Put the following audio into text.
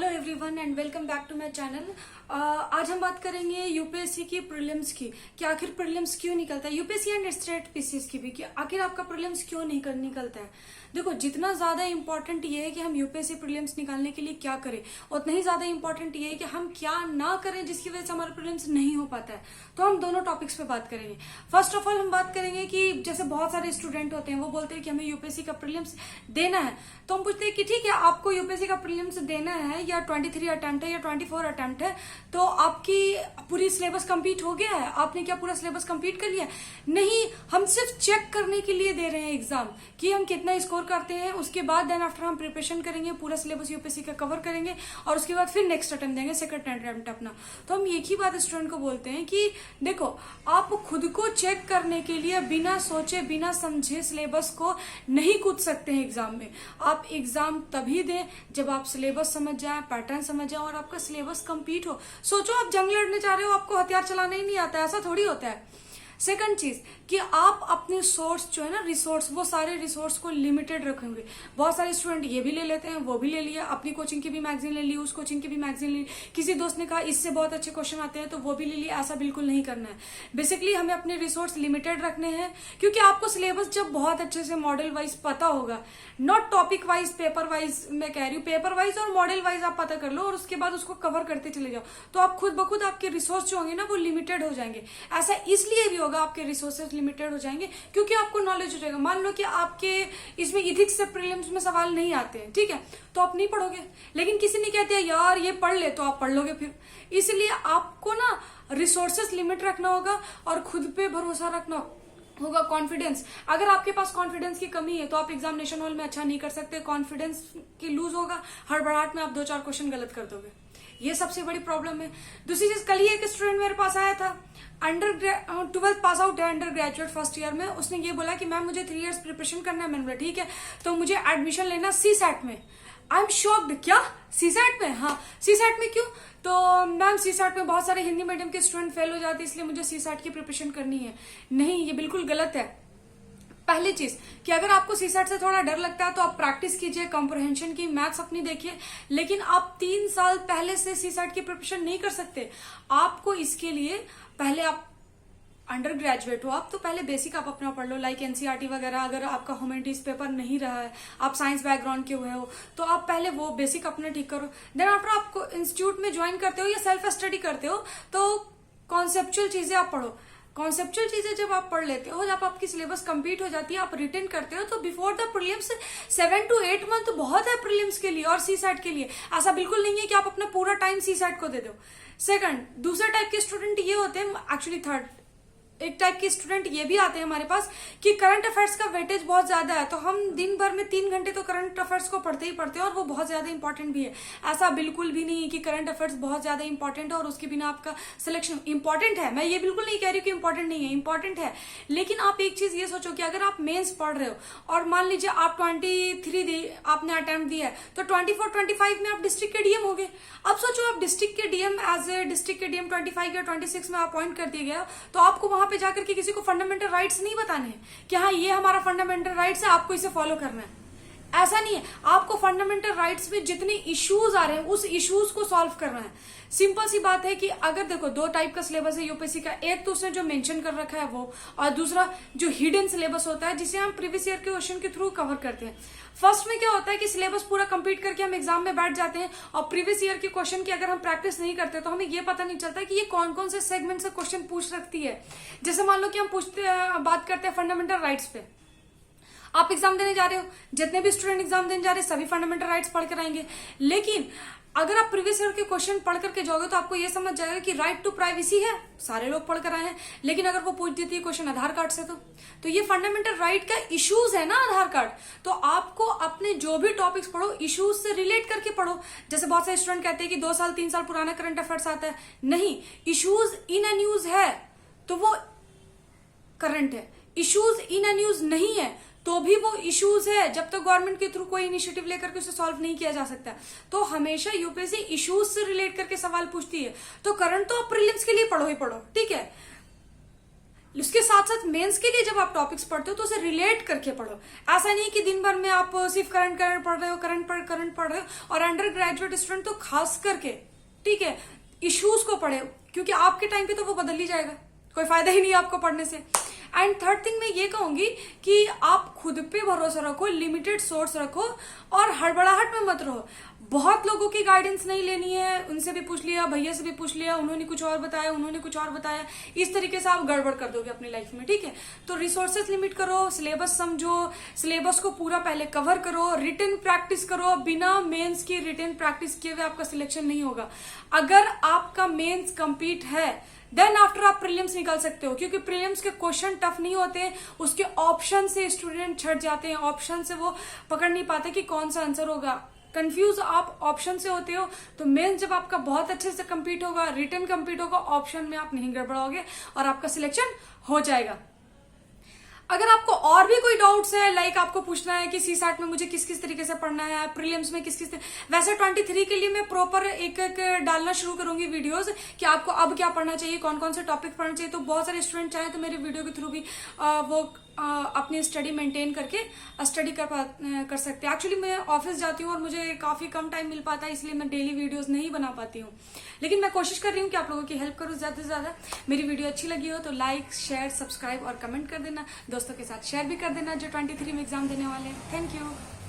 Hello everyone and welcome back to my channel. आज हम बात करेंगे यूपीएससी की प्रीलिम्स की कि आखिर प्रीलिम्स क्यों निकलता है, यूपीएससी एंड स्टेट पीसीएस की भी कि आखिर आपका प्रीलिम्स क्यों निकलता है। देखो, जितना ज्यादा इंपॉर्टेंट ये है कि हम यूपीएससी प्रीलिम्स निकालने के लिए क्या करें, उतना ही ज्यादा इंपॉर्टेंट ये है कि हम क्या ना करें जिसकी वजह से हमारा प्रीलिम्स नहीं हो पाता है। तो हम दोनों टॉपिक्स पे बात करेंगे। फर्स्ट ऑफ ऑल हम बात करेंगे कि जैसे बहुत सारे स्टूडेंट होते हैं, वो बोलते हैं कि हमें यूपीएससी का प्रीलिम्स देना है। तो हम पूछते हैं कि ठीक है, आपको यूपीएससी का प्रीलिम्स देना है या 23 अटेम्प्ट है या 24 अटेम्प्ट है, तो आपकी पूरी सिलेबस कंप्लीट हो गया है? आपने क्या पूरा सिलेबस कंप्लीट कर लिया? नहीं, हम सिर्फ चेक करने के लिए दे रहे हैं एग्जाम कि हम कितना स्कोर करते हैं। उसके बाद देन आफ्टर हम प्रिपरेशन करेंगे, पूरा सिलेबस यूपीएससी का कवर करेंगे और उसके बाद फिर नेक्स्ट अटेम्प्ट देंगे, सेकंड अटेम्प्ट अपना। तो हम एक ही बात स्टूडेंट को बोलते हैं कि देखो, आप खुद को चेक करने के लिए बिना सोचे बिना समझे सिलेबस को नहीं कूद सकते हैं एग्जाम में। आप एग्जाम तभी दें जब आप सिलेबस समझ जाए, पैटर्न समझ जाए और आपका सिलेबस कंप्लीट हो। सोचो आप जंग लड़ने जा रहे हो, आपको हथियार चलाना ही नहीं आता, ऐसा थोड़ी होता है। सेकंड चीज कि आप अपने सोर्स जो है ना, रिसोर्स, वो सारे रिसोर्स को लिमिटेड रखेंगे। बहुत सारे स्टूडेंट ये भी ले लेते हैं, वो भी ले लिया, अपनी कोचिंग की भी मैगजीन ले ली, उस कोचिंग की भी मैगजीन ले ली, किसी दोस्त ने कहा इससे बहुत अच्छे क्वेश्चन आते हैं तो वो भी ले लिया। ऐसा बिल्कुल नहीं करना है। बेसिकली हमें अपने रिसोर्स लिमिटेड रखने हैं, क्योंकि आपको सिलेबस जब बहुत अच्छे से मॉडल वाइज पता होगा, not topic wise, paper wise मैं कह रही हूँ, पेपर वाइज और मॉडल वाइज आप पता कर लो और उसके बाद उसको कवर करते चले जाओ, तो आप खुद ब खुद आपके रिसोर्स जो होंगे ना वो लिमिटेड हो जाएंगे। ऐसा इसलिए भी होगा, आपके रिसोर्सेज लिमिटेड हो जाएंगे क्योंकि आपको नॉलेज हो जाएगा। मान लो कि आपके इसमें इथिक्स से प्रीलिम्स में सवाल नहीं आते हैं, ठीक है, तो आप नहीं पढ़ोगे। लेकिन किसी ने कहते हैं यार ये पढ़ ले, तो आप पढ़ लोगे फिर। इसलिए आपको ना रिसोर्सेज लिमिट रखना होगा और खुद पे भरोसा रखना होगा, कॉन्फिडेंस। अगर आपके पास कॉन्फिडेंस की कमी है तो आप एग्जामिनेशन हॉल में अच्छा नहीं कर सकते। कॉन्फिडेंस की लूज होगा, हड़बड़ाहट में आप 2-4 क्वेश्चन गलत कर दोगे। ये सबसे बड़ी प्रॉब्लम है। दूसरी चीज, कल ही एक स्टूडेंट मेरे पास आया था, 12th पास आउट है, अंडर ग्रेजुएट फर्स्ट ईयर में। उसने ये बोला कि मैम मुझे 3 इयर्स प्रिपरेशन करना है। मैंने बोला ठीक है, तो मुझे एडमिशन लेना सीसैट में। आई एम शॉक्ड, क्या सीसैट में? हाँ, सीसैट में क्यों? तो मैम सीसैट में बहुत सारे हिंदी मीडियम के स्टूडेंट फेल हो जाते हैं, इसलिए मुझे सीसैट की प्रिपरेशन करनी है। नहीं, ये बिल्कुल गलत है। पहली चीज कि अगर आपको सीसैट से थोड़ा डर लगता है तो आप प्रैक्टिस कीजिए, कॉम्प्रहेंशन की, मैथ्स अपनी देखिए, लेकिन आप 3 साल पहले से सीसैट की प्रिपरेशन नहीं कर सकते। आपको इसके लिए पहले, आप अंडर ग्रेजुएट हो आप, तो पहले बेसिक आप अपना पढ़ लो, लाइक एनसीईआरटी वगैरह। अगर आपका ह्यूमैनिटीज पेपर नहीं रहा है, आप साइंस बैकग्राउंड के हुए हो, तो आप पहले वो बेसिक अपना ठीक करो। देन आफ्टर आपको इंस्टीट्यूट में ज्वाइन करते हो या सेल्फ स्टडी करते हो तो कॉन्सेप्चुअल चीजें आप पढ़ो। कॉन्सेप्चुअल चीजें जब आप पढ़ लेते हो, जब आपकी सिलेबस कंप्लीट हो जाती है, आप रिटर्न करते हो, तो before the prelims 7 to 8 month बहुत है प्रीलिम्स के लिए और सीसैट के लिए। ऐसा बिल्कुल नहीं है कि आप अपना पूरा टाइम सीसैट को दे दो। सेकंड, दूसरे टाइप के स्टूडेंट ये होते हैं, एक्चुअली थर्ड एक टाइप के स्टूडेंट ये भी आते हैं हमारे पास कि करंट अफेयर्स का वेटेज बहुत ज्यादा है, तो हम दिन भर में 3 घंटे तो करंट अफेयर्स को पढ़ते ही पढ़ते हैं और वो बहुत ज्यादा इंपॉर्टेंट भी है। ऐसा बिल्कुल भी नहीं है कि करंट अफेयर्स बहुत ज्यादा इंपॉर्टेंट है और उसके बिना आपका सिलेक्शन इंपॉर्टेंट है। मैं ये बिल्कुल नहीं कह रही कि इंपॉर्टेंट नहीं है, इंपॉर्टेंट है। लेकिन आप एक चीज ये सोचो कि अगर आप मेंस पढ़ रहे हो और मान लीजिए आप 23 आपने अटेम्प्ट दिया है, तो 24-25 में आप डिस्ट्रिक्ट के डीएम हो गए। अब सोचो, आप डिस्ट्रिक्ट के डीएम, एज ए डिस्ट्रिक्ट के डीएम 25 या 26 में अपॉइंट कर दिया गया, तो आपको वहां पे जाकर के किसी को फंडामेंटल राइट्स नहीं बताने हैं कि हाँ ये हमारा फंडामेंटल राइट्स है, आपको इसे फॉलो करना है। ऐसा नहीं है। आपको फंडामेंटल राइट्स में जितने इश्यूज आ रहे हैं उस इश्यूज को सॉल्व करना है। सिंपल सी बात है कि अगर देखो, 2 टाइप का सिलेबस है यूपीएससी का, एक तो उसने जो मेंशन कर रखा है वो, और दूसरा जो हिडन सिलेबस होता है जिसे हम प्रीवियस ईयर के क्वेश्चन के थ्रू कवर करते हैं। फर्स्ट में क्या होता है कि सिलेबस पूरा कंप्लीट करके हम एग्जाम में बैठ जाते हैं और प्रीवियस ईयर के क्वेश्चन की अगर हम प्रैक्टिस नहीं करते तो हमें ये पता नहीं चलता कि ये कौन कौन से सेगमेंट से क्वेश्चन पूछ सकती है। जैसे मान लो कि हम बात करते हैं फंडामेंटल राइट्स पे। आप एग्जाम देने जा रहे हो, जितने भी स्टूडेंट एग्जाम देने जा रहे हैं सभी फंडामेंटल राइट्स पढ़ कर आएंगे। लेकिन अगर आप प्रीवियस ईयर के क्वेश्चन पढ़ करके जाओगे तो आपको ये समझ जाएगा कि राइट टू प्राइवेसी है, सारे लोग पढ़ कर आए हैं। लेकिन अगर वो पूछ देती है क्वेश्चन आधार कार्ड से, तो ये फंडामेंटल राइट का इश्यूज है ना आधार कार्ड। तो आपको अपने जो भी टॉपिक्स पढ़ो इश्यूज से रिलेट करके पढ़ो। जैसे बहुत सारे स्टूडेंट कहते हैं कि 2 साल 3 साल पुराना करंट अफेयर्स आता है। नहीं, इश्यूज इन अ न्यूज है तो वो करंट है, इश्यूज इन अ न्यूज नहीं है तो भी वो इश्यूज है, जब तक गवर्नमेंट के थ्रू कोई इनिशिएटिव लेकर के उसे सॉल्व नहीं किया जा सकता। तो हमेशा यूपीएससी इश्यूज से रिलेट करके सवाल पूछती है। तो करंट तो आप प्रीलिम्स के लिए पढ़ो ही पढ़ो, ठीक है। उसके साथ साथ मेंस के लिए जब आप टॉपिक्स पढ़ते हो तो उसे रिलेट करके पढ़ो। ऐसा नहीं कि दिन भर में आप सिर्फ करंट पढ़ रहे हो, करंट पढ़ रहे हो। और अंडर ग्रेजुएट स्टूडेंट तो खास करके, ठीक है, इश्यूज को पढ़े, क्योंकि आपके टाइम पे तो वो बदल ही जाएगा, कोई फायदा ही नहीं है आपको पढ़ने से। एंड थर्ड थिंग मैं ये कहूंगी कि आप खुद पे भरोसा रखो, लिमिटेड सोर्स रखो और हड़बड़ाहट में मत रहो। बहुत लोगों की गाइडेंस नहीं लेनी है, उनसे भी पूछ लिया, भैया से भी पूछ लिया, उन्होंने कुछ और बताया, उन्होंने कुछ और बताया, इस तरीके से आप गड़बड़ कर दोगे अपनी लाइफ में, ठीक है। तो रिसोर्सेज लिमिट करो, सिलेबस समझो, सिलेबस को पूरा पहले कवर करो, रिटन प्रैक्टिस करो। बिना मेंस की रिटन प्रैक्टिस किए हुए आपका सिलेक्शन नहीं होगा। अगर आपका मेंस कंप्लीट है देन आफ्टर आप प्रीलिम्स निकाल सकते हो, क्योंकि प्रीलिम्स के क्वेश्चन टफ नहीं होते, उसके ऑप्शन से स्टूडेंट छट जाते हैं, ऑप्शन से वो पकड़ नहीं पाते कि कौन सा आंसर होगा, कंफ्यूज आप ऑप्शन से होते हो। तो मेंस जब आपका बहुत अच्छे से कंप्लीट होगा, रिटन कंप्लीट होगा, ऑप्शन में आप नहीं गड़बड़ाओगे और आपका सिलेक्शन हो जाएगा। अगर आपको और भी कोई डाउट्स है, लाइक आपको पूछना है कि सीसैट में मुझे किस किस तरीके से पढ़ना है, प्रीलिम्स में किस किस, वैसे 23 के लिए मैं प्रॉपर एक एक डालना शुरू करूंगी वीडियोस कि आपको अब क्या पढ़ना चाहिए, कौन कौन से टॉपिक पढ़ना चाहिए। तो बहुत सारे स्टूडेंट चाहे तो मेरे वीडियो के थ्रू भी वो अपनी स्टडी मेंटेन करके स्टडी कर सकते हैं। एक्चुअली मैं ऑफिस जाती हूँ और मुझे काफी कम टाइम मिल पाता है, इसलिए मैं डेली वीडियोस नहीं बना पाती हूँ, लेकिन मैं कोशिश कर रही हूँ कि आप लोगों की हेल्प करूँ ज्यादा से ज्यादा। मेरी वीडियो अच्छी लगी हो तो लाइक, शेयर, सब्सक्राइब और कमेंट कर देना, दोस्तों के साथ शेयर भी कर देना जो 23 में एग्जाम देने वाले हैं। Thank you.